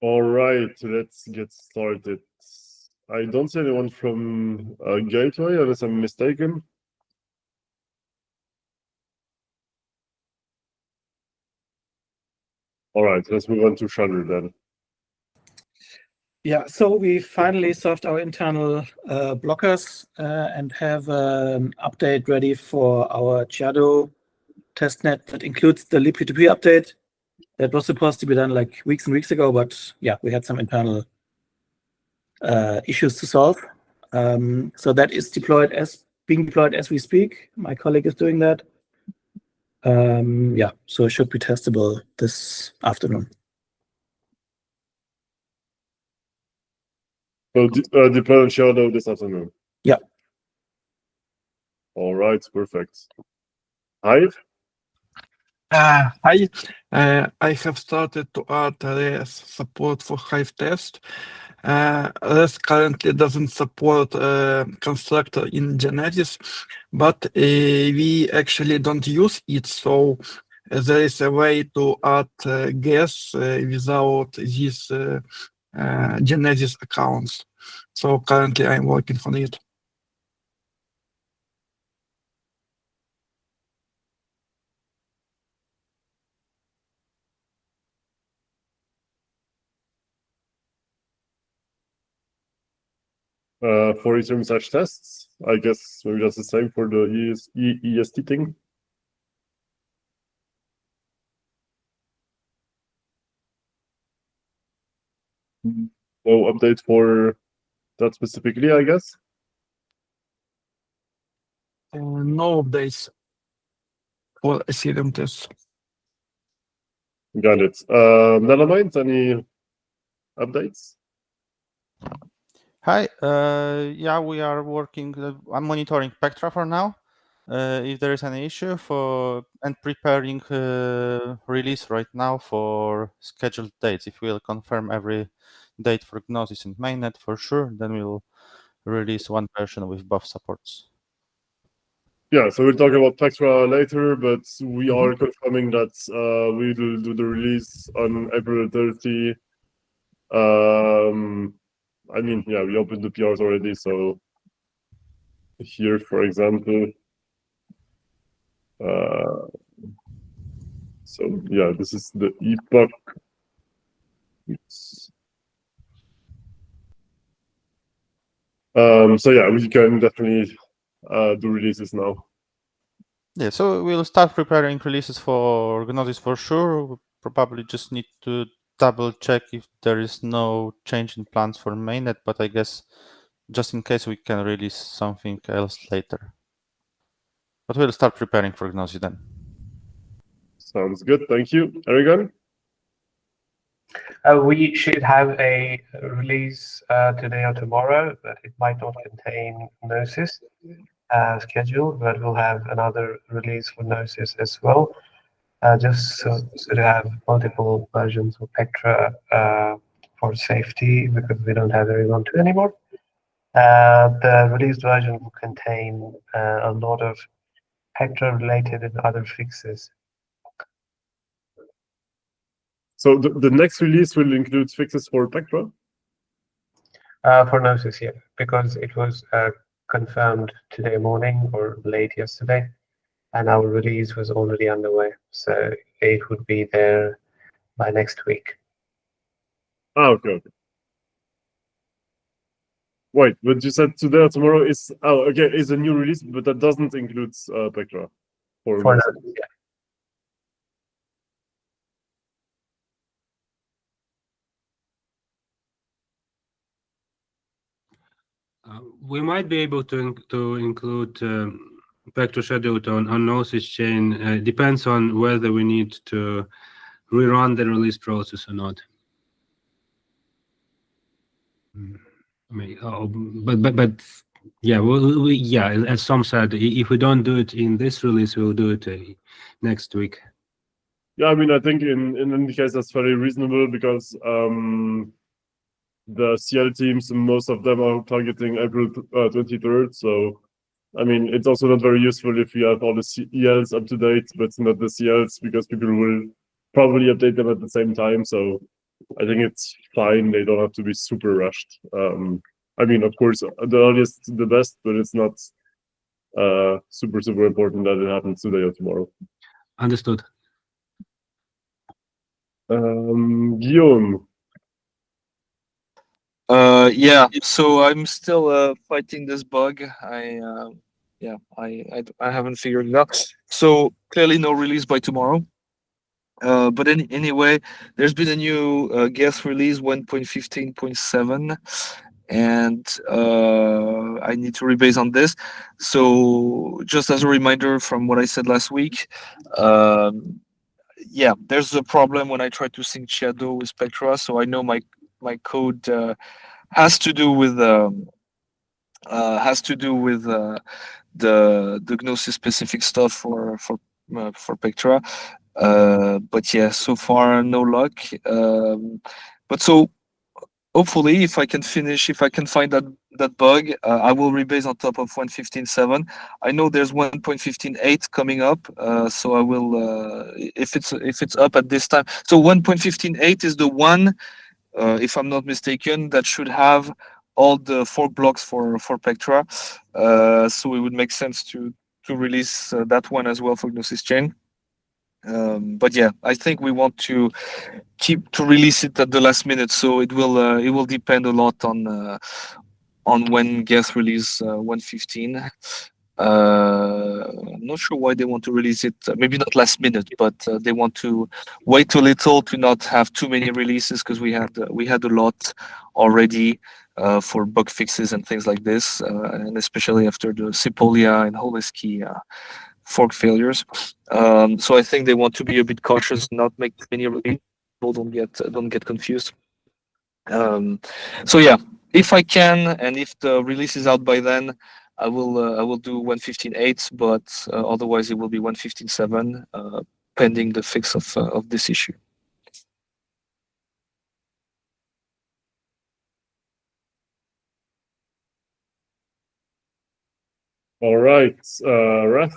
All right, let's get started. I don't see anyone from Gateway, unless I'm mistaken. All right, let's move on to Shudder then. Yeah, so we finally solved our internal blockers and have an update ready for our Shadow testnet that includes the libp2p update. That was supposed to be done like weeks and weeks ago, but yeah, we had some internal issues to solve. So that is being deployed as we speak. My colleague is doing that. Yeah, so it should be testable this afternoon. So deploy on Shadow this afternoon. Yeah. All right, perfect. Hive? Hi, I have started to add REST support for Hive test. REST currently doesn't support constructor in Genesis, but we actually don't use it, so there is a way to add Geth without these Genesis accounts. So currently I'm working on it. For Ethereum tests, I guess maybe that's the same for the EST thing. No update for that specifically, I guess. No updates for Ethereum tests. Got it. Nethermind, any updates? Hi, yeah, we are working, I'm monitoring Spectra for now. If there is any issue and preparing release right now for scheduled dates. If we'll confirm every date for Gnosis and mainnet for sure, then we'll release one version with both supports. Yeah, so we'll talk about Spectra later, but we are confirming that we will do the release on April 30. I mean, yeah, we opened the PRs already, so here, for example, so yeah, this is the epoch. So yeah, we can definitely do releases now. Yeah, so we'll start preparing releases for Gnosis for sure. We probably just need to double check if there is no change in plans for mainnet, but I guess just in case we can release something else later. But we'll start preparing for Gnosis then. Sounds good, thank you. Erigon? We should have a release today or tomorrow, but it might not contain Gnosis scheduled, but we'll have another release for Gnosis as well, just so to have multiple versions of Spectra for safety, because we don't have Erigon 2 anymore. The released version will contain a lot of Spectra related and other fixes. So the next release will include fixes for Spectra? For Gnosis, yeah, because it was confirmed today morning or late yesterday, and our release was already underway, so it would be there by next week. Ah, okay. Wait, but you said today or tomorrow is is a new release, but that doesn't include Spectra. For Gnosis, yeah. We might be able to include Spectra scheduled on Gnosis Chain. Depends on whether we need to rerun the release process or not. I mean, but yeah, yeah, as Sam said, if we don't do it in this release, we'll do it next week. Yeah, I mean, I think in any case that's very reasonable, because the CL teams, most of them are targeting April 23rd. So, I mean, it's also not very useful if you have all the ELs up to date, but not the CLs, because people will probably update them at the same time. So, I think it's fine. They don't have to be super rushed. I mean, of course, the earliest the best, but it's not super important that it happens today or tomorrow. Understood. Guillaume. Yeah, so I'm still fighting this bug. I haven't figured it out. So clearly no release by tomorrow. But anyway, there's been a new Geth release 1.15.7, and I need to rebase on this. So just as a reminder from what I said last week, yeah, there's a problem when I try to sync Shadow with Spectra. So I know my code has to do with the Gnosis specific stuff for Pectra. But yeah, so far no luck. But so hopefully, if I can find that bug, I will rebase on top of 1.15.7. I know there's 1.15.8 coming up, so I will if it's up at this time. So 1.15.8 is the one, if I'm not mistaken, that should have all the fork blocks for Pectra. So it would make sense to release that one as well for Gnosis Chain. But yeah, I think we want to release it at the last minute, so it will depend a lot on when Geth release 1.15. I'm not sure why they want to release it. Maybe not last minute, but they want to wait a little to not have too many releases, because we had a lot already for bug fixes and things like this, and especially after the Sepolia and Holiski fork failures. So I think they want to be a bit cautious, not make too many releases. People don't get confused. So yeah, if I can, and if the release is out by then, I will do 1.15.8, but otherwise it will be 1.15.7, pending the fix of this issue. All right, Raf.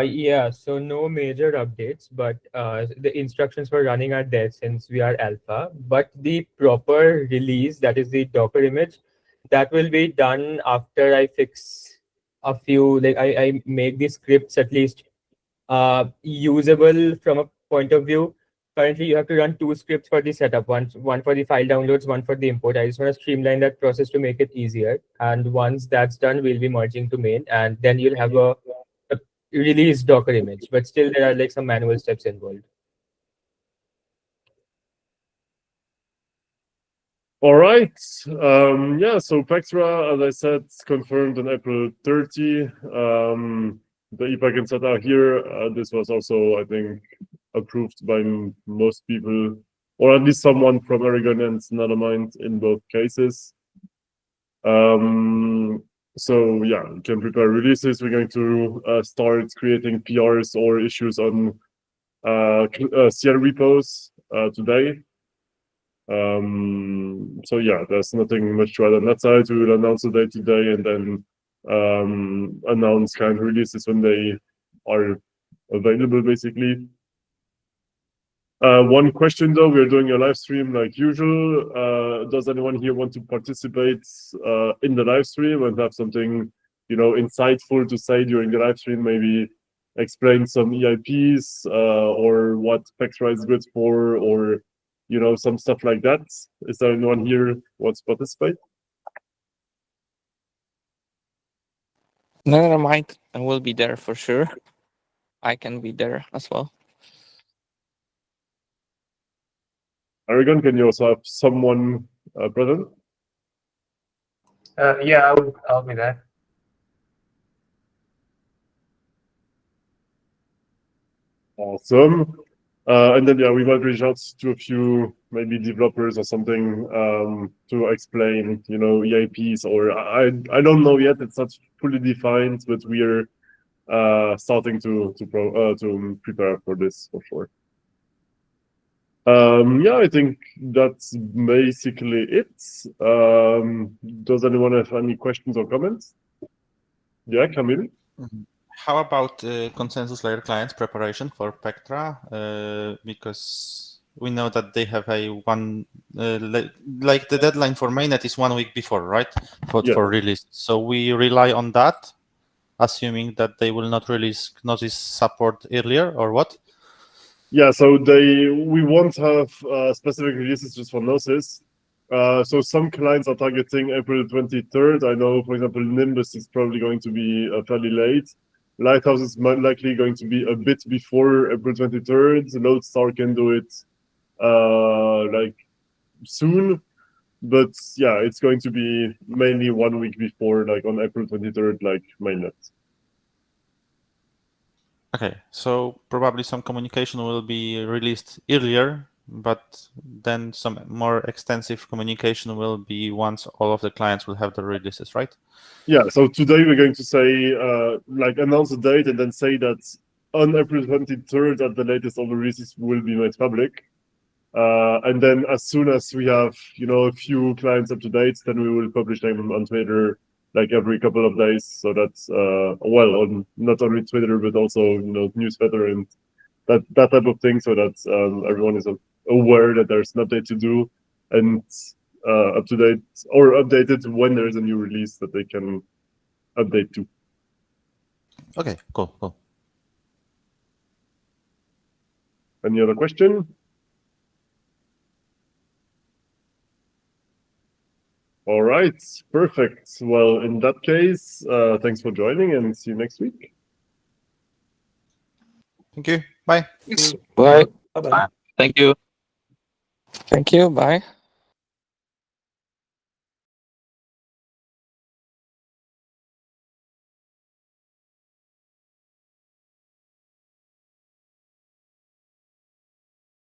Yeah, so no major updates, but the instructions for running are there since we are alpha. But the proper release, that is the Docker image, that will be done after I fix a few, like I make the scripts at least usable from a point of view. Currently, you have to run 2 scripts for the setup, one for the file downloads, one for the import. I just want to streamline that process to make it easier. And once that's done, we'll be merging to main, and then you'll have a release Docker image, but still there are like some manual steps involved. All right. Yeah, so Pectra, as I said, confirmed on April 30. The if I can set out here, this was also, I think, approved by most people, or at least someone from Erigon and Nethermind in both cases. So yeah, you can prepare releases. We're going to start creating PRs or issues on CL repos today. So yeah, there's nothing much to add on that side. We will announce the day today, and then announce kind of releases when they are available, basically. One question though, we're doing a live stream like usual. Does anyone here want to participate in the live stream and have something, insightful to say during the live stream? Maybe explain some EIPs or what Pectra is good for, or some stuff like that. Is there anyone here who wants to participate? Never mind, I will be there for sure. I can be there as well. Erigon, can you also have someone present? Yeah, I'll be there. Awesome. And then, yeah, we might reach out to a few maybe developers or something to explain, EIPs, or I don't know yet. It's not fully defined, but we are starting to prepare for this for sure. Yeah, I think that's basically it. Does anyone have any questions or comments? Yeah, Camille? How about consensus layer clients preparation for Pectra? Because we know that they have a like the deadline for mainnet is 1 week before, right? For release. So we rely on that, assuming that they will not release Gnosis support earlier, or what? Yeah, so we won't have specific releases just for Gnosis. So some clients are targeting April 23rd. I know, for example, Nimbus is probably going to be fairly late. Lighthouse is likely going to be a bit before April 23rd. Lodestar can do it like soon. But yeah, it's going to be mainly 1 week before, like on April 23rd, like mainnet. Okay, so probably some communication will be released earlier, but then some more extensive communication will be once all of the clients will have the releases, right? Yeah, so today we're going to say, like announce a date and then say that on April 23rd at the latest all the releases will be made public. And then as soon as we have, a few clients up to date, then we will publish them on Twitter like every couple of days. So that's, on not only Twitter, but also, newsletter and that type of thing. So that everyone is aware that there's an update to do and up to date or updated when there is a new release that they can update to. Okay, cool. Any other question? All right, perfect. Well, in that case, thanks for joining and see you next week. Thank you. Bye. Bye. Bye-bye. Thank you. Thank you. Bye.